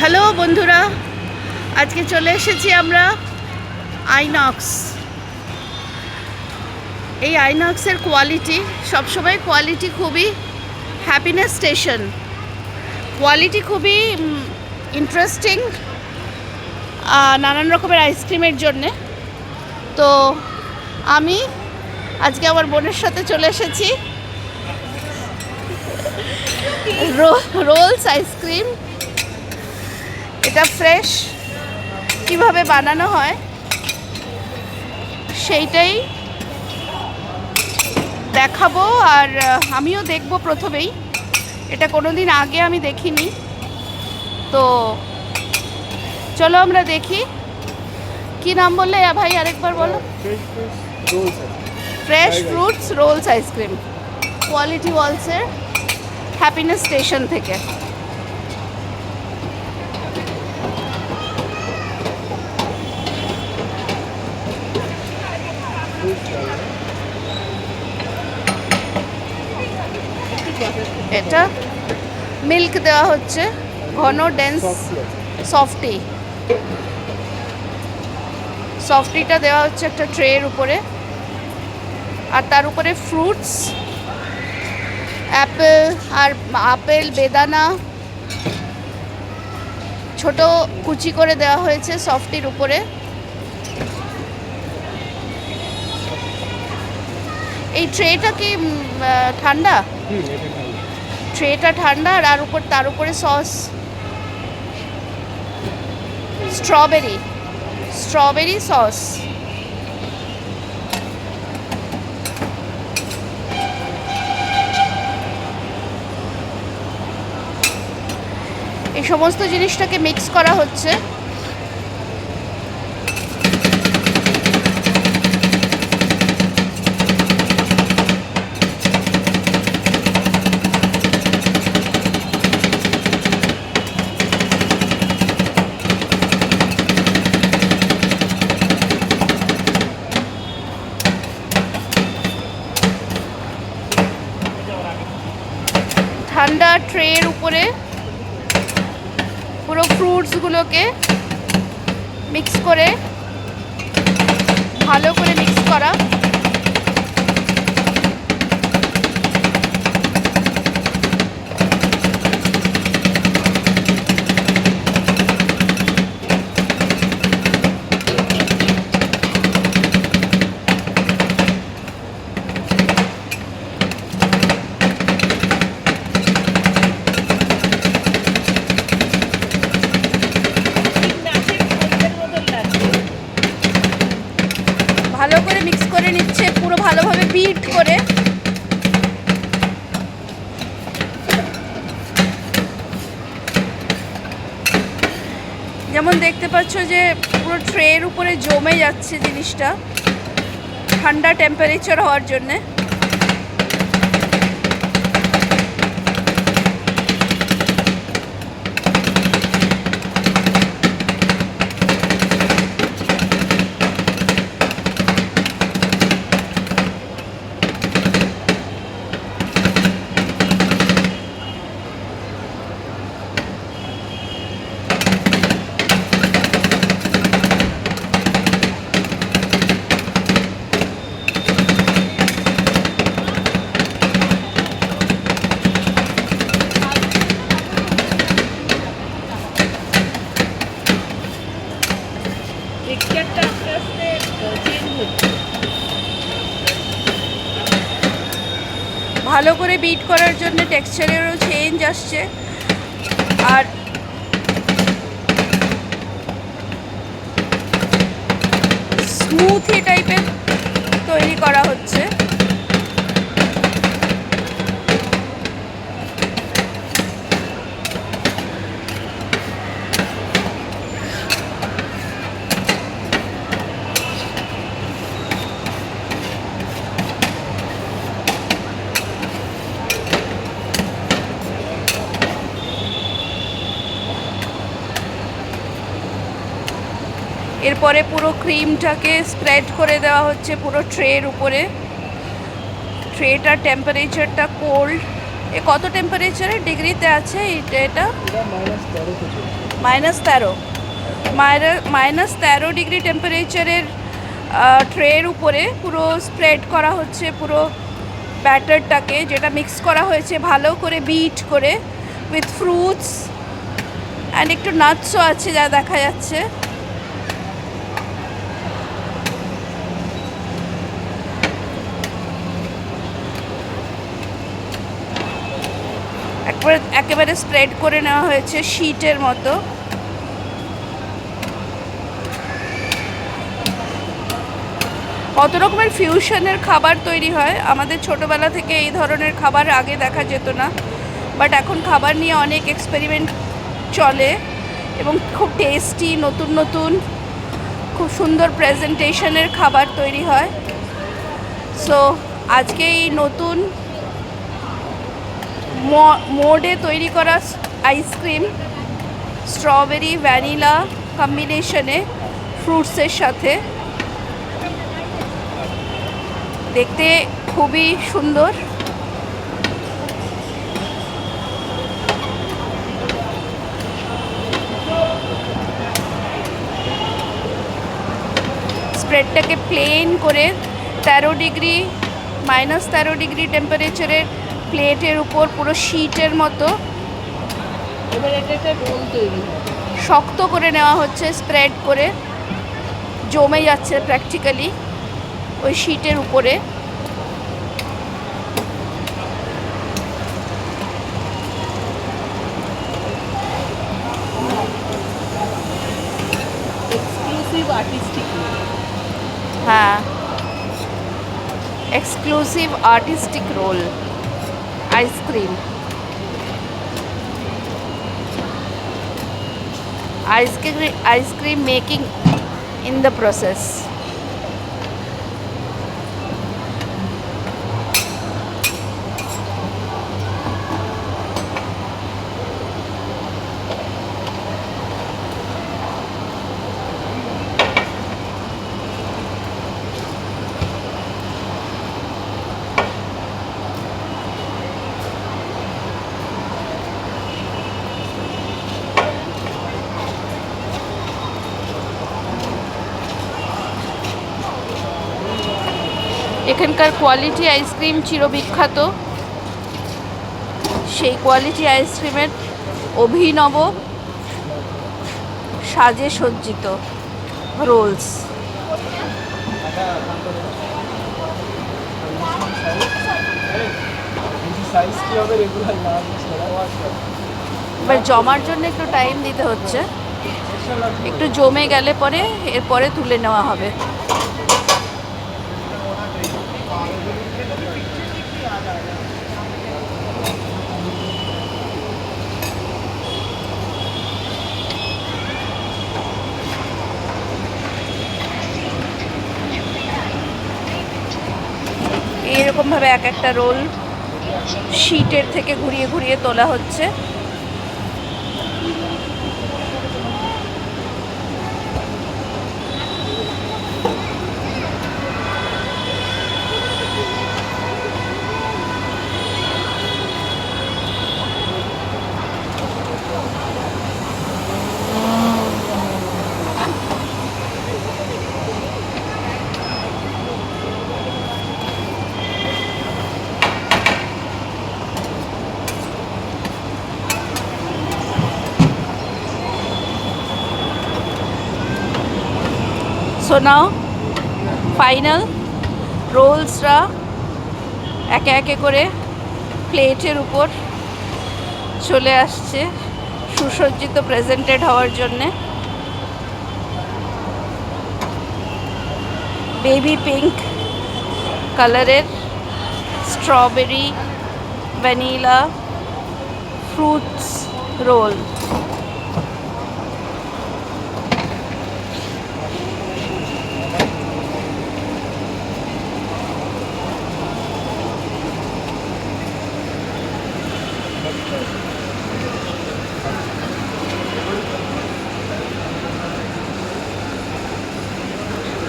Hello বন্ধুরা, আজকে চলে এসেছি আমরা আইনক্স। এই আইনক্সের কোয়ালিটি সবসময় খুবই হ্যাপিনেস স্টেশন, কোয়ালিটি খুবই ইন্টারেস্টিং নানান রকমের আইসক্রিমের জন্যে। তো আমি আজকে আমার বোনের সাথে চলে এসেছি রোলস আইসক্রিম। এটা ফ্রেশ কিভাবে বানানো হয় সেইটাই দেখাবো, আর আমিও দেখব প্রথমেই। এটা কোনোদিন আগে আমি দেখিনি, তো চলো আমরা দেখি। কি নাম বললে ভাই, আরেকবার বলো। Fresh fruits rolls ice cream, Kwality ওয়ালসের হ্যাপিনেস স্টেশন থেকে। এটা মিল্ক দেওয়া হচ্ছে, ঘন ডেন্স সফটিটা দেওয়া হচ্ছে একটা ট্রের উপরে, আর তার উপরে ফ্রুটস, আপেল বেদানা ছোট কুচি করে দেওয়া হয়েছে সফটির উপরে। এই ট্রেটা কি ঠান্ডা? ট্রেটা ঠান্ডা, আর তার উপরে সস স্ট্রবেরি সস। এই সমস্ত জিনিসটাকে মিক্স করা হচ্ছে। ঠান্ডা ট্রের উপরে পুরো ফ্রুটসগুলোকে মিক্স করে, ভালো করে মিক্স করা। ভালো করে মিক্স করে নিচ্ছে, পুরো ভালোভাবে বিট করে। যেমন দেখতে পাচ্ছ যে পুরো ট্রের উপরে জমে যাচ্ছে জিনিসটা, ঠান্ডা টেম্পারেচার হওয়ার জন্যে। ভালো করে বিট করার জন্য টেক্সচারেরও চেঞ্জ আসছে, আর স্মুথি টাইপের তৈরি করা হচ্ছে। এরপরে পুরো ক্রিমটাকে স্প্রেড করে দেওয়া হচ্ছে পুরো ট্রের উপরে। ট্রেটার টেম্পারেচারটা কোল্ড, এ কত টেম্পারেচারে ডিগ্রিতে আছে এটা? এটা -13 -13 ডিগ্রি টেম্পারেচারের ট্রের উপরে পুরো স্প্রেড করা হচ্ছে পুরো ব্যাটারটাকে, যেটা মিক্স করা হয়েছে ভালো করে বিট করে উইথ ফ্রুটস অ্যান্ড একটু নাটসও আছে যা দেখা যাচ্ছে। একেবারে স্প্রেড করে নেওয়া হয়েছে শিটের মতো। কত রকমের ফিউশনের খাবার তৈরি হয়, আমাদের ছোটোবেলা থেকে এই ধরনের খাবার আগে দেখা যেত না, বাট এখন খাবার নিয়ে অনেক এক্সপেরিমেন্ট চলে এবং খুব টেস্টি নতুন নতুন খুব সুন্দর প্রেজেন্টেশনের খাবার তৈরি হয়। সো আজকে এই নতুন মোডে তৈরি করা আইসক্রিম স্ট্রবেরি ভ্যানিলা কম্বিনেশনে ফ্রুটসের সাথে, দেখতে খুবই সুন্দর। স্প্রেডটাকে প্লেন করে 13 ডিগ্রি -13 ডিগ্রি টেম্পারেচারের প্লেটের উপর পুরো শিটের মতো এবার এটা একটা রোল তৈরি শক্ত করে নেওয়া হচ্ছে, স্প্রেড করে জমে যাচ্ছে প্র্যাকটিক্যালি ওই শিটের উপরে। Exclusive artistic. হ্যাঁ, exclusive artistic roll ice cream. Ice cream making in the process. এখানকার কোয়ালিটি আইসক্রিম চিরবিখ্যাত, সেই কোয়ালিটি আইসক্রিমের অভিনব সাজে সজ্জিত রোলস। এবার জমার জন্য একটু টাইম দিতে হচ্ছে, একটু জমে গেলে পরে এরপরে তুলে নেওয়া হবে। এইরকমভাবে এক একটা রোল শিটের থেকে ঘুরিয়ে ঘুরিয়ে তোলা হচ্ছে। সো নাও ফাইনাল রোলসরা একে একে করে প্লেটের উপর চলে আসছে সুসজ্জিত প্রেজেন্টেড হওয়ার জন্যে। বেবি পিঙ্ক কালারের strawberry vanilla fruits roll.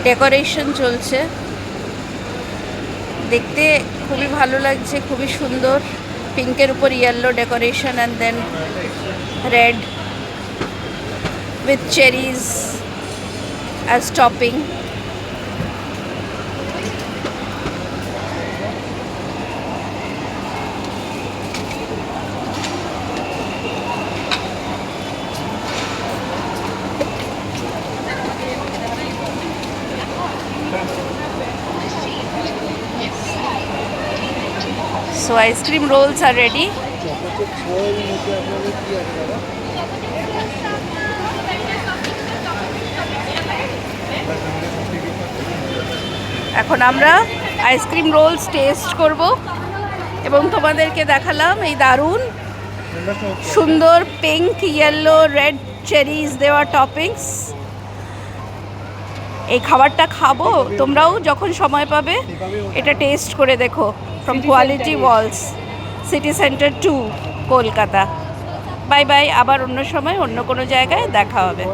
Decoration চলছে, দেখতে খুবই ভালো লাগছে, খুবই সুন্দর। পিঙ্কের উপর yellow decoration and then red with cherries as topping. So ice cream rolls are ready. এখন আমরা আইসক্রিম রোলস টেস্ট করব এবং তোমাদেরকে দেখালাম এই দারুণ সুন্দর পিঙ্ক ইয়েলো রেড চেরিজ দেওয়া টপিংস. এই খাবারটা খাবো, তোমরাও যখন সময় পাবে এটা টেস্ট করে দেখো. From Kwality Walls, city centre 2, Kolkata. Bye bye, আবার অন্য সময় অন্য কোনো জায়গায় দেখা হবে.